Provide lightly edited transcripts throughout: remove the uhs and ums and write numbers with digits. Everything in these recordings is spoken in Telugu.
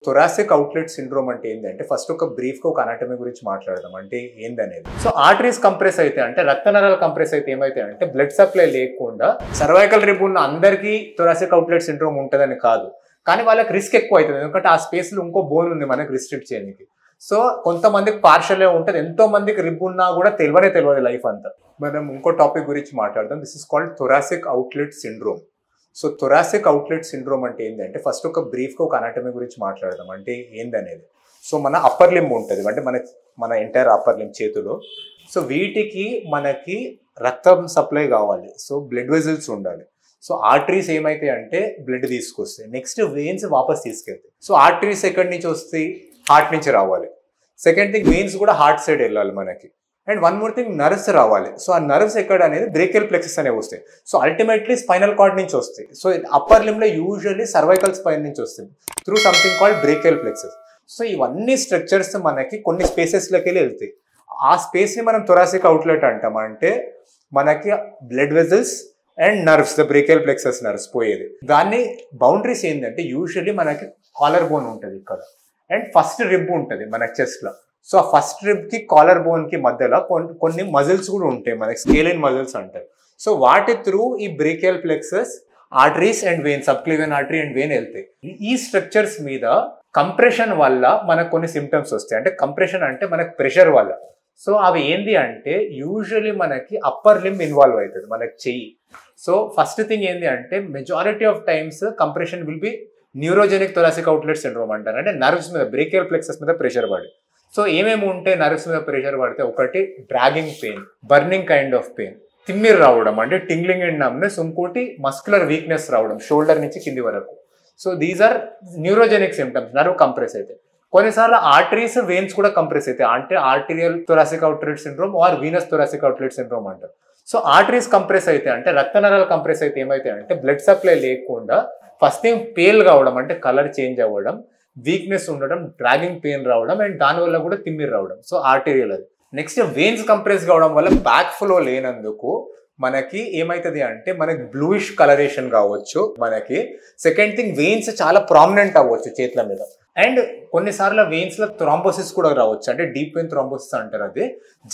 థొరాసిక్ అవుట్లెట్ సిండ్రోమ్ అంటే ఏంటంటే ఫస్ట్ ఒక బ్రీఫ్ గా ఒక అనాటమీ గురించి మాట్లాడదాం అంటే ఏందనేది. సో ఆర్టరీస్ కంప్రెస్ అయితే అంటే రక్త నరాలు కంప్రెస్ అయితే ఏమైతే అంటే బ్లడ్ సప్లై లేకుండా సర్వైకల్ రిబ్ ఉన్న అందరికీ థొరాసిక్ అవుట్లెట్ సిండ్రోమ్ ఉంటుందని కాదు, కానీ వాళ్ళకి రిస్క్ ఎక్కువ అవుతుంది. ఎందుకంటే ఆ స్పేస్ లో ఇంకో బోన్ ఉంది మనకి రిస్ట్రిక్ట్ చేయడానికి. సో కొంతమందికి పార్షల్ ఉంటుంది, ఎంతో మందికి రిబ్ ఉన్నా కూడా తెలియదు లైఫ్ అంతా. మనం ఇంకో టాపిక్ గురించి మాట్లాడదాం. This is called thoracic outlet syndrome. So thoracic outlet syndrome అంటే ఏంటంటే ఫస్ట్ ఒక బ్రీఫ్గా ఒక అనాటమీ గురించి మాట్లాడదాం అంటే ఏందనేది. సో మన అప్పర్ లింబ్ ఉంటుంది అంటే మన ఎంటైర్ అప్పర్ లింబ్ చేతిలో. సో వీటికి మనకి రక్తం సప్లై కావాలి, సో బ్లడ్ వెజల్స్ ఉండాలి. సో ఆర్టరీస్ ఏమైతే అంటే బ్లడ్ తీసుకొస్తాయి, నెక్స్ట్ వెయిన్స్ వాపస్ తీసుకెళ్తాయి. సో ఆర్టరీస్ ఎక్కడి నుంచి వస్తాయి? హార్ట్ నుంచి రావాలి. సెకండ్ థింగ్ వెయిన్స్ కూడా హార్ట్ సైడ్ వెళ్ళాలి మనకి. And one more thing nerves రావాలి. సో ఆ నర్వ్స్ ఎక్కడ అనేది బ్రేకియల్ ప్లెక్సస్ అనేవి వస్తాయి. సో అల్టిమేట్లీ స్పైనల్ కార్డ్ నుంచి వస్తాయి. సో అప్పర్ లింబ్ లో యూజువల్లీ సర్వైకల్ స్పైన్ నుంచి వస్తుంది through something called brachial plexus. So ఇవన్నీ స్ట్రక్చర్స్ మనకి కొన్ని స్పేసెస్లోకి వెళ్ళి వెళ్తాయి. ఆ స్పేస్ ని మనం థొరాసిక్ అవుట్లెట్ అంటాం. అంటే మనకి blood vessels and nerves, the brachial plexus nerves పోయేది. దాన్ని బౌండరీస్ ఏంటంటే యూజువల్లీ మనకి కాలర్ బోన్ ఉంటుంది ఇక్కడ, అండ్ ఫస్ట్ రిబ్ ఉంటుంది మనకి చెస్ట్ లో. సో ఆ ఫస్ట్ రిబ్ కి కాలర్ బోన్ కి మధ్యలో కొన్ని మజిల్స్ కూడా ఉంటాయి, మనకి స్కేలిన్ మజిల్స్ అంటారు. సో వాటి త్రూ ఈ brachial plexus arteries and vein, subclavian artery and vein వెళ్తాయి. ఈ స్ట్రక్చర్స్ మీద కంప్రెషన్ వల్ల మనకు కొన్ని సిమ్టమ్స్ వస్తాయి. అంటే కంప్రెషన్ అంటే మనకి ప్రెషర్ వల్ల. సో అవి ఏంది అంటే యూజువల్లీ మనకి అప్పర్ లింబ్ ఇన్వాల్వ్ అవుతుంది, మనకి చెయ్యి. సో ఫస్ట్ థింగ్ ఏంది అంటే majority of times compression will be neurogenic thoracic outlet syndrome అంటారు. అంటే నర్వ్స్ మీద, బ్రేకియల్ ప్లెక్సస్ మీద ప్రెషర్ పడి. సో ఏమేమి ఉంటే నర్వ్స్ మీద ప్రెషర్ పడితే, ఒకటి dragging pain, burning kind of pain, తిమ్మిరి రావడం అంటే టింగ్లింగ్ అండ్ నమ్నెస్, ఇంకోటి మస్కులర్ వీక్నెస్ రావడం షోల్డర్ నుంచి కింది వరకు. So these are neurogenic symptoms, nerve compress అయితే. కొన్నిసార్లు ఆర్టరీస్, వెయిన్స్ కూడా కంప్రెస్ అయితే, అంటే arterial thoracic outlet syndrome are venous thoracic outlet syndrome అంటారు. సో ఆర్టరీస్ కంప్రెస్ అయితే అంటే రక్త నరాలు కంప్రెస్ అయితే ఏమైతే అంటే బ్లడ్ సప్లై లేకుండా ఫస్ట్ థింగ్ పేల్ కావడం అంటే కలర్ చేంజ్ అవ్వడం, వీక్నెస్ ఉండడం, డ్రాగింగ్ పెయిన్ రావడం, అండ్ దానివల్ల కూడా తిమ్మిరి రావడం. సో ఆర్టీరియల్ అది. నెక్స్ట్ వెయిన్స్ కంప్రెస్ కావడం వల్ల బ్యాక్ ఫ్లో లేనందుకు మనకి ఏమైతుంది అంటే మనకి బ్లూయిష్ కలరేషన్ కావచ్చు మనకి. సెకండ్ థింగ్ వెయిన్స్ చాలా ప్రామినెంట్ అవ్వచ్చు చేతుల మీద. అండ్ కొన్నిసార్లు వెయిన్స్ లో థ్రాంబోసిస్ కూడా రావచ్చు, అంటే డీప్ వెయిన్ థ్రాంబోసిస్ అంటారు. అది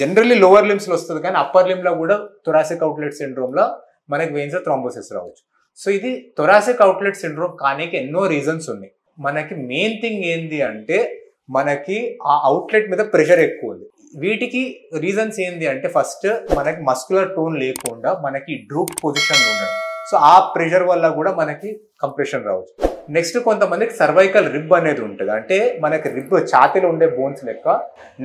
జనరల్లీ లోవర్ లిమ్స్ లో వస్తుంది, కానీ అప్పర్ లిమ్ లో కూడా థొరాసిక్ అవుట్లెట్ సిండ్రోమ్ లో మనకి వెయిన్స్ లో థ్రాంబోసిస్ రావచ్చు. సో ఇది థొరాసిక్ అవుట్లెట్ సిండ్రోమ్ కానీ ఎన్నో రీజన్స్ ఉన్నాయి. మనకి మెయిన్ థింగ్ ఏంది అంటే మనకి ఆ అవుట్లెట్ మీద ప్రెషర్ ఎక్కువ ఉంది. వీటికి రీజన్స్ ఏంది అంటే ఫస్ట్ మనకి మస్కులర్ టోన్ లేకుండా మనకి డ్రూప్ పొజిషన్ ఉండడం. సో ఆ ప్రెషర్ వల్ల కూడా మనకి కంప్రెషన్ రావచ్చు. నెక్స్ట్ కొంతమందికి సర్వైకల్ రిబ్ అనేది ఉంటుంది. అంటే మనకి రిబ్ ఛాతీలో ఉండే బోన్స్ లెక్క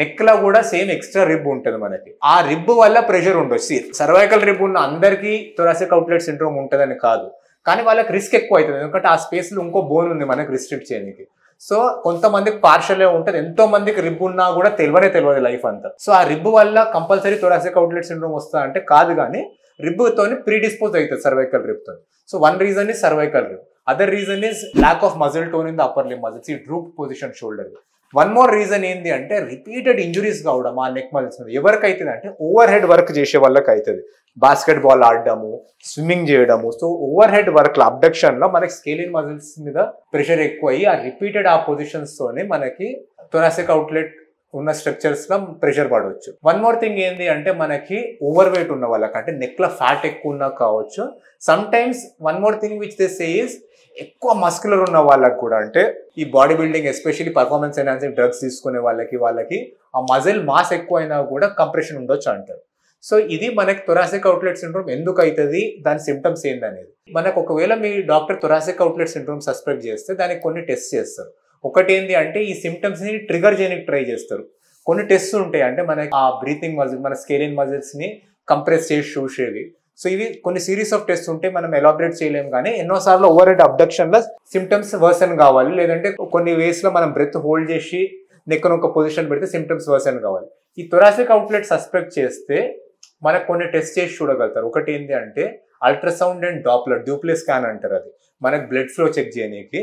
నెక్ లో కూడా సేమ్ ఎక్స్ట్రా రిబ్ ఉంటుంది మనకి. ఆ రిబ్ వల్ల ప్రెషర్ ఉండొచ్చు. సర్వైకల్ రిబ్ ఉన్న అందరికీ థొరాసిక్ అవుట్లెట్ సిండ్రోమ్ ఉంటుందని కాదు, కానీ వాళ్ళకి రిస్క్ ఎక్కువ అవుతుంది. ఎందుకంటే ఆ స్పేస్ లో ఇంకో బోన్ ఉంది మనకి రిస్ట్రిక్ట్ చేయడానికి. సో కొంతమందికి పార్షల్ ఉంటుంది, ఎంతో మందికి రిబ్ ఉన్నా కూడా తెలియదు లైఫ్ అంతా. సో ఆ రిబ్ వల్ల కంపల్సరీ థొరాసిక్ అవుట్లెట్ సిండ్రోమ్ వస్తా అంటే కాదు, కానీ రిబ్ తోని ప్రీడిస్పోజ్ అవుతుంది సర్వైకల్ రిబ్ తో. So one reason is cervical rib, other reason is lack of muscle tone in the upper limb muscles, ఈ droop position shoulder. One more reason ఏంటి అంటే రిపీటెడ్ ఇంజురీస్ కావడం ఆ నెక్ మజిల్స్ మీద. ఎవరికి అవుతుంది అంటే ఓవర్ హెడ్ వర్క్ చేసే వాళ్ళకి అవుతుంది. బాస్కెట్ బాల్ ఆడడము, స్విమ్మింగ్ చేయడము. సో ఓవర్ హెడ్ వర్క్ లో, అబ్డక్షన్ లో మనకి స్కేలిన్ మజిల్స్ మీద ప్రెషర్ ఎక్కువ అయ్యి ఆ రిపీటెడ్ ఆ పొజిషన్స్ తోనే మనకి థొరాసిక్ అవుట్లెట్ ఉన్న స్ట్రక్చర్స్ లో ప్రెషర్ పడవచ్చు. వన్ మోర్ థింగ్ ఏంటి అంటే మనకి ఓవర్ వెయిట్ ఉన్న వాళ్ళకి, అంటే నెక్ లో ఫ్యాట్ ఎక్కువ ఉన్నా కావచ్చు. Some times one more thing which they say is ఎక్కువ మస్కులర్ ఉన్న వాళ్ళకి కూడా, అంటే ఈ body building especially performance enhancing drugs తీసుకునే వాళ్ళకి ఆ మజిల్ మాస్ ఎక్కువ అయినా కూడా కంప్రెషన్ ఉండొచ్చు అంటారు. సో ఇది మనకి థొరాసిక్ అవుట్లెట్ సిండ్రోమ్ ఎందుకు అవుతుంది, దాని సిమ్టమ్స్ ఏందనేది. మనకు ఒకవేళ మీ doctor thoracic outlet syndrome suspect చేస్తే దానికి కొన్ని టెస్ట్ చేస్తారు. ఒకటి ఏంటి అంటే ఈ సిమ్టమ్స్ ని ట్రిగర్ చేయడానికి ట్రై చేస్తారు. కొన్ని టెస్ట్ ఉంటాయి, అంటే మనకి ఆ బ్రీతింగ్ మజిల్, మన స్కేలిన్ మజిల్స్ ని కంప్రెస్ చేసి చూసేవి. సో ఇవి కొన్ని సిరీస్ ఆఫ్ టెస్ట్ ఉంటే మనం ఎలాబరేట్ చేయలేము, కానీ ఎన్నోసార్లు ఓవర్ హెడ్ అబ్డక్షన్ లో సిమ్టమ్స్ వర్సన్ కావాలి, లేదంటే కొన్ని వేస్ లో మనం బ్రెత్ హోల్డ్ చేసి నెక్ ఒక పొజిషన్ పెడితే సిమ్టమ్స్ వర్సన్ కావాలి. ఈ థొరాసిక్ అవుట్లెట్ సస్పెక్ట్ చేస్తే మనకు కొన్ని టెస్ట్ చేసి చూడగలుగుతారు. ఒకటి ఏంటి అంటే అల్ట్రాసౌండ్ అండ్ డాప్లర్, డ్యూప్లే స్కాన్ అంటారు. అది మనకి బ్లడ్ ఫ్లో చెక్ చేయడానికి.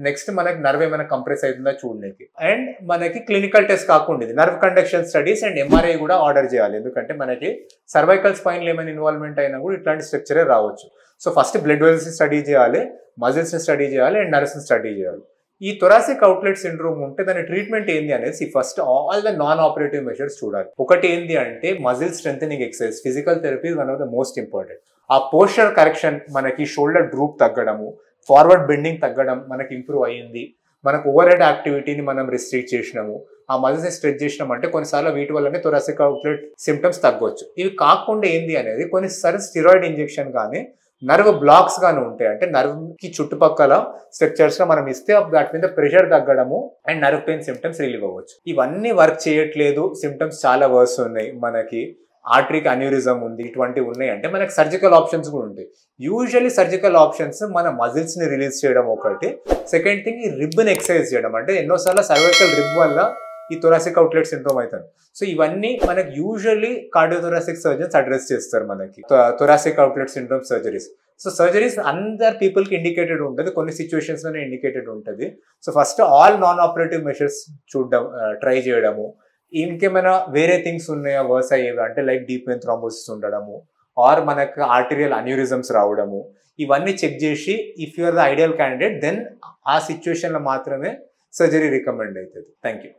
నెక్స్ట్ మనకి నర్వ్ ఏమైనా కంప్రెస్ అవుతుందా చూడడానికి. అండ్ మనకి క్లినికల్ టెస్ట్ కాకుండా nerve conduction studies and MRI కూడా ఆర్డర్ చేయాలి, ఎందుకంటే మనకి సర్వైకల్ స్పైన్ లో ఏమైనా ఇన్వాల్వ్మెంట్ అయినా కూడా ఇట్లాంటి స్ట్రక్చరే రావచ్చు. So first blood vessels study చేయాలి, మజిల్స్ ని స్టడీ చేయాలి, అండ్ నర్వ్స్ ని స్టడీ చేయాలి. ఈ థొరాసిక్ అవుట్లెట్ సిండ్రోమ్ ఉంటే దాని ట్రీట్మెంట్ ఏంది అనేది first all the non operative measures చూడాలి. ఒకటి ఏంది అంటే muscle strengthening exercise, physical therapy one of the most important. ఆ పోస్చర్ కరెక్షన్, మనకి షోల్డర్ డ్రూప్ తగ్గడము, ఫార్వర్డ్ బెండింగ్ తగ్గడం మనకి ఇంప్రూవ్ అయ్యింది, మనకు ఓవర్ హెడ్ యాక్టివిటీని మనం రిస్ట్రిక్ట్ చేసినాము, ఆ మజిల్స్ని స్ట్రెచ్ చేసినాం అంటే కొన్నిసార్లు వీటి వల్లనే థొరాసిక్ అవుట్లెట్ సిమ్టమ్స్ తగ్గవచ్చు. ఇవి కాకుండా ఏంది అనేది కొన్నిసార్లు స్టిరాయిడ్ ఇంజెక్షన్ కానీ నర్వ్ బ్లాక్స్ గానీ ఉంటాయి, అంటే నర్వ్ కి చుట్టుపక్కల స్ట్రక్చర్స్ గా మనం ఇస్తే దాటి మీద ప్రెషర్ తగ్గడము and nerve pain symptoms relieve అవ్వచ్చు. ఇవన్నీ వర్క్ చేయట్లేదు, సిమ్టమ్స్ చాలా వర్స్ ఉన్నాయి, మనకి ఆర్టరీకి అన్యూరిజం ఉంది, ఇటువంటివి ఉన్నాయి అంటే మనకి సర్జికల్ ఆప్షన్స్ కూడా ఉంటాయి. యూజువల్లీ సర్జికల్ ఆప్షన్స్ మన మజిల్స్ ని రిలీజ్ చేయడం ఒకటి, సెకండ్ థింగ్ ఈ రిబ్ని ఎక్సర్సైజ్ చేయడం, అంటే ఎన్నోసార్లు సర్వైకల్ రిబ్ వల్ల ఈ థొరాసిక్ అవుట్లెట్ సిండ్రోమ్ అవుతుంది. సో ఇవన్నీ మనకి యూజువల్లీ కార్డియోథొరాసిక్ సర్జన్స్ అడ్రస్ చేస్తారు మనకి thoracic outlet syndrome surgeries. So surgeries అందర్ పీపుల్కి ఇండికేటెడ్ ఉంటుంది, కొన్ని సిచ్యువేషన్స్ లోనే ఇండికేటెడ్ ఉంటుంది. So first all non operative measures చూడడం, ట్రై చేయడము. ఇంకేమైనా వేరే థింగ్స్ ఉన్నాయా వర్స్ అయ్యేవి అంటే లైక్ డీప్ వెయిన్ థ్రాంబోసిస్ ఉండడము ఆర్ మనకు ఆర్టీరియల్ అన్యూరిజమ్స్ రావడము, ఇవన్నీ చెక్ చేసి if you are the ideal candidate then ఆ సిచ్యువేషన్లో మాత్రమే సర్జరీ రికమెండ్ అవుతుంది. Thank you.